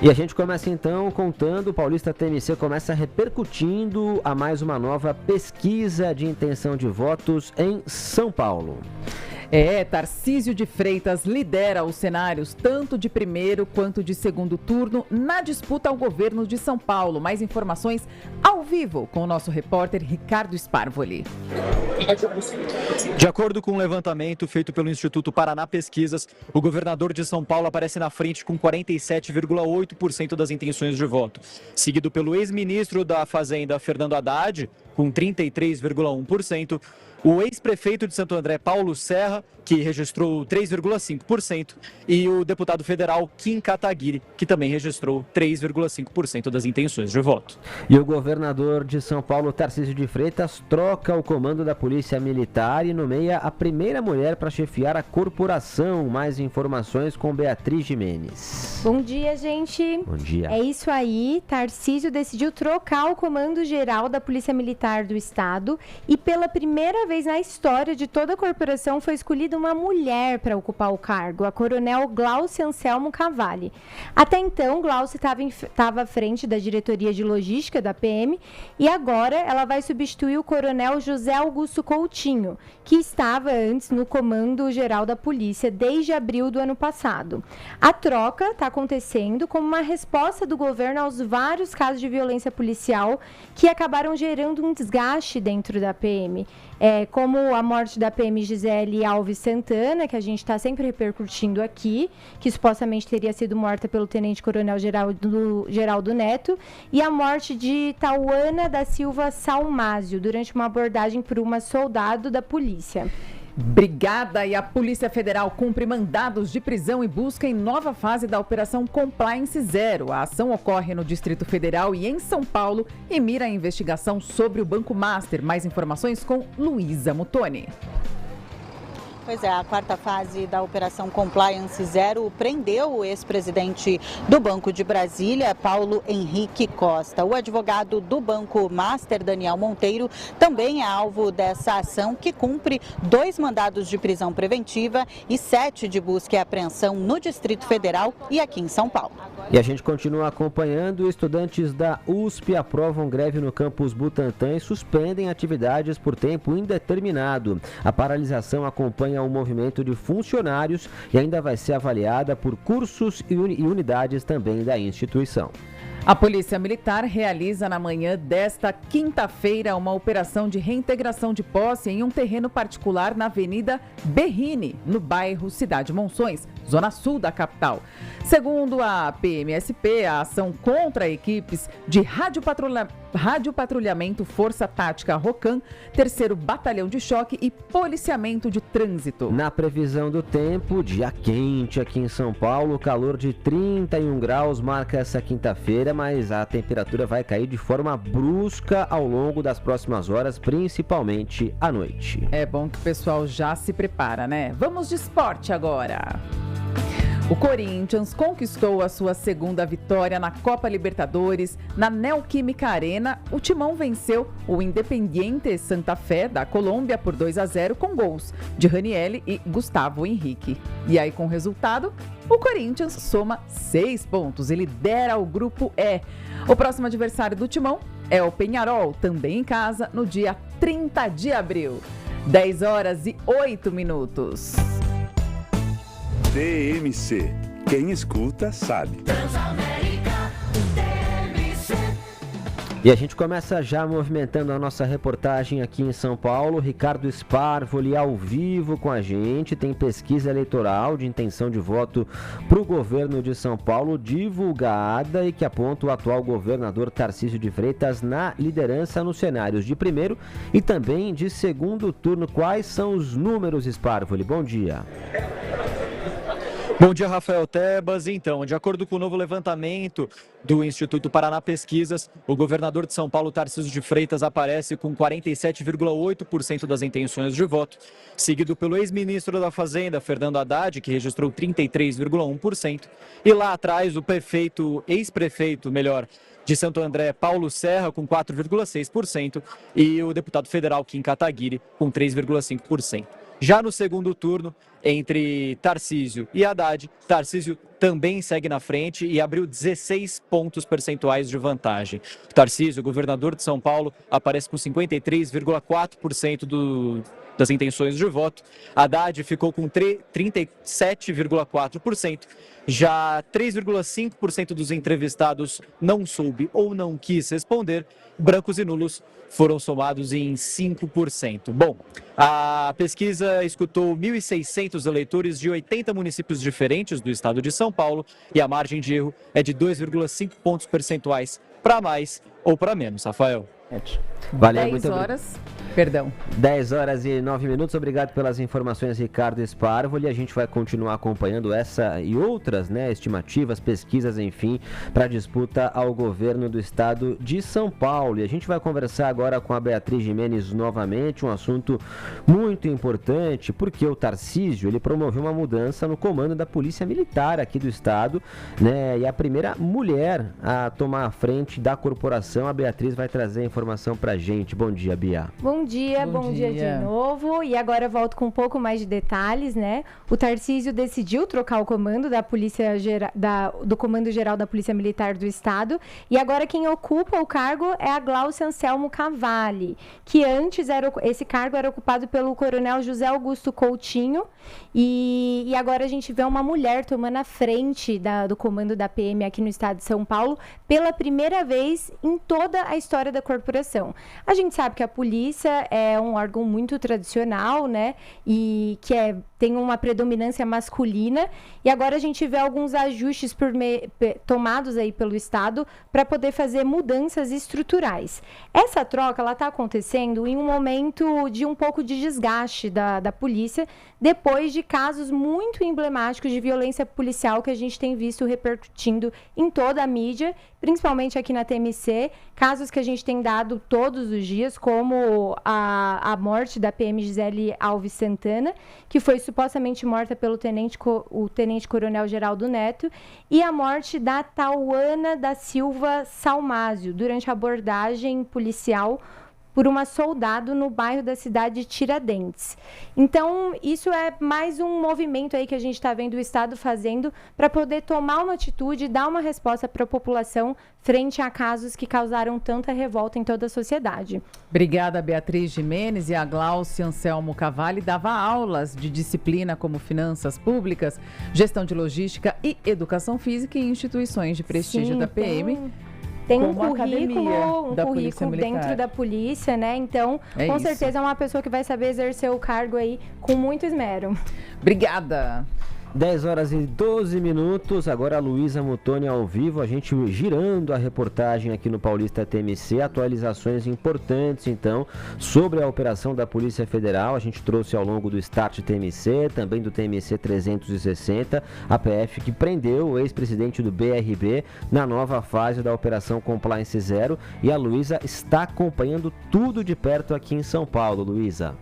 E a gente começa então contando, o Paulista TMC começa repercutindo a mais uma nova pesquisa de intenção de votos em São Paulo. Tarcísio de Freitas lidera os cenários tanto de primeiro quanto de segundo turno na disputa ao governo de São Paulo. Mais informações ao vivo com o nosso repórter Ricardo Sparvoli. De acordo com um levantamento feito pelo Instituto Paraná Pesquisas, o governador de São Paulo aparece na frente com 47,8% das intenções de voto, seguido pelo ex-ministro da Fazenda, Fernando Haddad, com 33,1%, o ex-prefeito de Santo André, Paulo Serra, que registrou 3,5%, e o deputado federal Kim Kataguiri, que também registrou 3,5% das intenções de voto. E o governador de São Paulo, Tarcísio de Freitas, troca o comando da Polícia Militar e nomeia a primeira mulher para chefiar a corporação. Mais informações com Beatriz Jimenez. Bom dia, gente. Bom dia. É isso aí, Tarcísio decidiu trocar o comando geral da Polícia Militar do Estado e pela primeira vez na história de toda a corporação foi escolhida uma mulher para ocupar o cargo, a coronel Glaucia Anselmo Cavalli. Até então, Glaucia estava à frente da diretoria de logística da PM e agora ela vai substituir o coronel José Augusto Coutinho, que estava antes no comando geral da polícia desde abril do ano passado. A troca está acontecendo como uma resposta do governo aos vários casos de violência policial que acabaram gerando um desgaste dentro da PM. Como a morte da PM Gisele Alves Santana, que a gente está sempre repercutindo aqui, que supostamente teria sido morta pelo tenente-coronel Geraldo Neto, e a morte de Tauana da Silva Salmásio, durante uma abordagem por uma soldado da polícia. Brigada e a Polícia Federal cumpre mandados de prisão e busca em nova fase da Operação Compliance Zero. A ação ocorre no Distrito Federal e em São Paulo e mira a investigação sobre o Banco Master. Mais informações com Luísa Mutoni. Pois é, a quarta fase da Operação Compliance Zero prendeu o ex-presidente do Banco de Brasília, Paulo Henrique Costa. O advogado do Banco Master, Daniel Monteiro, também é alvo dessa ação, que cumpre 2 mandados de prisão preventiva e 7 de busca e apreensão no Distrito Federal e aqui em São Paulo. E a gente continua acompanhando. Estudantes da USP aprovam greve no campus Butantã e suspendem atividades por tempo indeterminado. A paralisação acompanha o movimento de funcionários e ainda vai ser avaliada por cursos e unidades também da instituição. A Polícia Militar realiza na manhã desta quinta-feira uma operação de reintegração de posse em um terreno particular na Avenida Berrini, no bairro Cidade Monções, zona sul da capital. Segundo a PMSP, a ação contra equipes de radiopatrulhamento, Força Tática Rocan, 3º Batalhão de Choque e Policiamento de Trânsito. Na previsão do tempo, dia quente aqui em São Paulo, calor de 31 graus marca essa quinta-feira, mas a temperatura vai cair de forma brusca ao longo das próximas horas, principalmente à noite. É bom que o pessoal já se prepara, né? Vamos de esporte agora. O Corinthians conquistou a sua segunda vitória na Copa Libertadores. Na Neoquímica Arena, o Timão venceu o Independiente Santa Fé da Colômbia por 2-0 com gols de Ranieri e Gustavo Henrique. E aí, com o resultado, o Corinthians soma 6 pontos e lidera o Grupo E. O próximo adversário do Timão é o Peñarol, também em casa, no dia 30 de abril. 10h08. TMC. Quem escuta sabe. E a gente começa já movimentando a nossa reportagem aqui em São Paulo. Ricardo Sparvoli ao vivo com a gente. Tem pesquisa eleitoral de intenção de voto para o governo de São Paulo divulgada e que aponta o atual governador Tarcísio de Freitas na liderança nos cenários de primeiro e também de segundo turno. Quais são os números, Sparvoli? Bom dia. Bom dia, Rafael Tebas. Então, de acordo com o novo levantamento do Instituto Paraná Pesquisas, o governador de São Paulo, Tarcísio de Freitas, aparece com 47,8% das intenções de voto, seguido pelo ex-ministro da Fazenda, Fernando Haddad, que registrou 33,1%, e lá atrás o ex-prefeito de Santo André, Paulo Serra, com 4,6%, e o deputado federal Kim Kataguiri, com 3,5%. Já no segundo turno, entre Tarcísio e Haddad, Tarcísio também segue na frente e abriu 16 pontos percentuais de vantagem. O Tarcísio, governador de São Paulo, aparece com 53,4% das intenções de voto. Haddad ficou com 37,4%. Já 3,5% dos entrevistados não soube ou não quis responder. Brancos e nulos foram somados em 5%. Bom, a pesquisa escutou 1.600 eleitores de 80 municípios diferentes do estado de São Paulo e a margem de erro é de 2,5 pontos percentuais para mais ou para menos. Rafael. Valeu, 10 muito horas. Perdão. 10 horas e 9 minutos. Obrigado pelas informações, Ricardo Sparvoli. A gente vai continuar acompanhando essa e outras, estimativas, pesquisas, enfim, para a disputa ao governo do estado de São Paulo. E a gente vai conversar agora com a Beatriz Gimenez novamente, um assunto muito importante, porque o Tarcísio, ele promoveu uma mudança no comando da Polícia Militar aqui do estado, e a primeira mulher a tomar a frente da corporação. A Beatriz vai trazer a informação para a gente. Bom dia, Bia. Bom dia de novo. E agora eu volto com um pouco mais de detalhes, O Tarcísio decidiu trocar o comando da do Comando Geral da Polícia Militar do Estado. E agora quem ocupa o cargo é a Gláucia Anselmo Cavalli, que antes esse cargo era ocupado pelo coronel José Augusto Coutinho. E agora a gente vê uma mulher tomando a frente do comando da PM aqui no estado de São Paulo pela primeira vez em toda a história da corporação. A gente sabe que a polícia é um órgão muito tradicional, e que tem uma predominância masculina, e agora a gente vê alguns ajustes tomados aí pelo Estado para poder fazer mudanças estruturais. Essa troca, ela está acontecendo em um momento de um pouco de desgaste da polícia, depois de casos muito emblemáticos de violência policial que a gente tem visto repercutindo em toda a mídia, principalmente aqui na TMC, casos que a gente tem dado todos os dias, como a morte da PM Gisele Alves Santana, que foi supostamente morta pelo Tenente Coronel Geraldo Neto, e a morte da Tauana da Silva Salmásio, durante a abordagem policial por uma soldado no bairro da cidade de Tiradentes. Então, isso é mais um movimento aí que a gente está vendo o Estado fazendo para poder tomar uma atitude e dar uma resposta para a população frente a casos que causaram tanta revolta em toda a sociedade. Obrigada, Beatriz Gimenez. E a Gláucia Anselmo Cavalli dava aulas de disciplina como finanças públicas, gestão de logística e educação física em instituições de prestígio da PM. Tem um currículo dentro da polícia, Então, com certeza é uma pessoa que vai saber exercer o cargo aí com muito esmero. Obrigada. 10 horas e 12 minutos, agora a Luísa Mutoni ao vivo, a gente girando a reportagem aqui no Paulista TMC, atualizações importantes então sobre a operação da Polícia Federal. A gente trouxe ao longo do Start TMC, também do TMC 360, a PF que prendeu o ex-presidente do BRB na nova fase da Operação Compliance Zero, e a Luísa está acompanhando tudo de perto aqui em São Paulo. Luísa.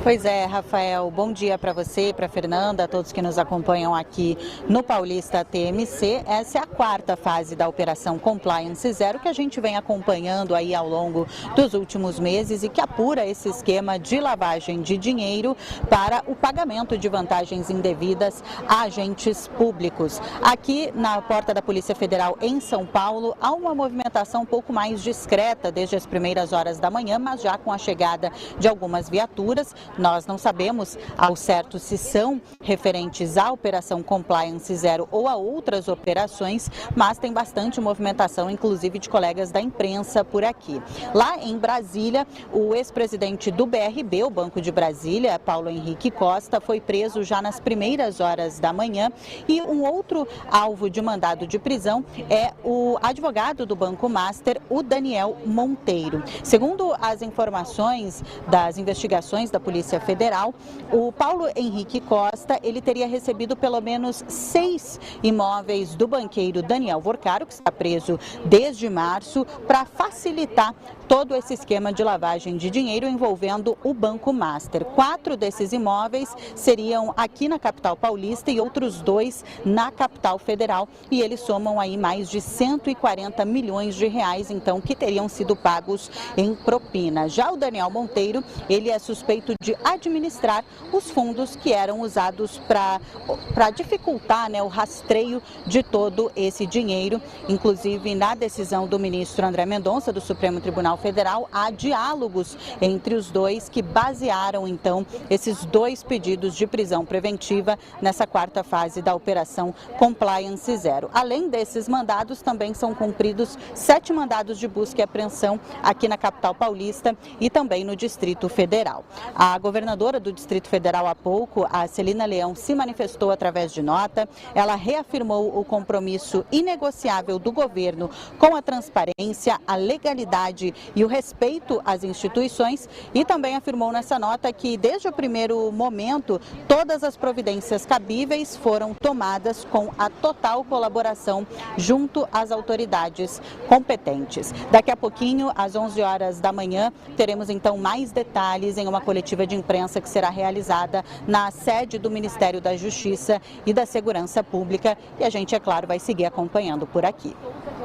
Pois é, Rafael, bom dia para você, para a Fernanda, a todos que nos acompanham aqui no Paulista TMC. Essa é a quarta fase da Operação Compliance Zero, que a gente vem acompanhando aí ao longo dos últimos meses e que apura esse esquema de lavagem de dinheiro para o pagamento de vantagens indevidas a agentes públicos. Aqui na porta da Polícia Federal em São Paulo, há uma movimentação um pouco mais discreta desde as primeiras horas da manhã, mas já com a chegada de algumas viaturas. Nós não sabemos ao certo se são referentes à Operação Compliance Zero ou a outras operações, mas tem bastante movimentação, inclusive de colegas da imprensa por aqui. Lá em Brasília, o ex-presidente do BRB, o Banco de Brasília, Paulo Henrique Costa, foi preso já nas primeiras horas da manhã, e um outro alvo de mandado de prisão é o advogado do Banco Master, o Daniel Monteiro. Segundo as informações das investigações da Polícia Federal, o Paulo Henrique Costa, ele teria recebido pelo menos 6 imóveis do banqueiro Daniel Vorcaro, que está preso desde março, para facilitar todo esse esquema de lavagem de dinheiro envolvendo o Banco Master. 4 desses imóveis seriam aqui na capital paulista e outros 2 na capital federal, e eles somam aí mais de 140 milhões de reais, então, que teriam sido pagos em propina. Já o Daniel Monteiro, ele é suspeito de administrar os fundos que eram usados para dificultar, né, o rastreio de todo esse dinheiro. Inclusive, na decisão do ministro André Mendonça, do Supremo Tribunal Federal, há diálogos entre os dois que basearam, então, esses 2 pedidos de prisão preventiva nessa 4ª fase da Operação Compliance Zero. Além desses mandados, também são cumpridos 7 mandados de busca e apreensão aqui na capital paulista e também no Distrito Federal. A governadora do Distrito Federal há pouco, a Celina Leão, se manifestou através de nota. Ela reafirmou o compromisso inegociável do governo com a transparência, a legalidade e o respeito às instituições, e também afirmou nessa nota que, desde o primeiro momento, todas as providências cabíveis foram tomadas com a total colaboração junto às autoridades competentes. Daqui a pouquinho, às 11 horas da manhã, teremos então mais detalhes em uma coletiva de imprensa que será realizada na sede do Ministério da Justiça e da Segurança Pública, e a gente, é claro, vai seguir acompanhando por aqui.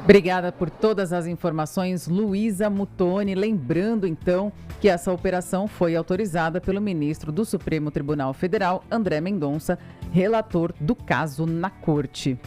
Obrigada por todas as informações, Luísa Muttoni. Lembrando, então, que essa operação foi autorizada pelo ministro do Supremo Tribunal Federal, André Mendonça, relator do caso na Corte.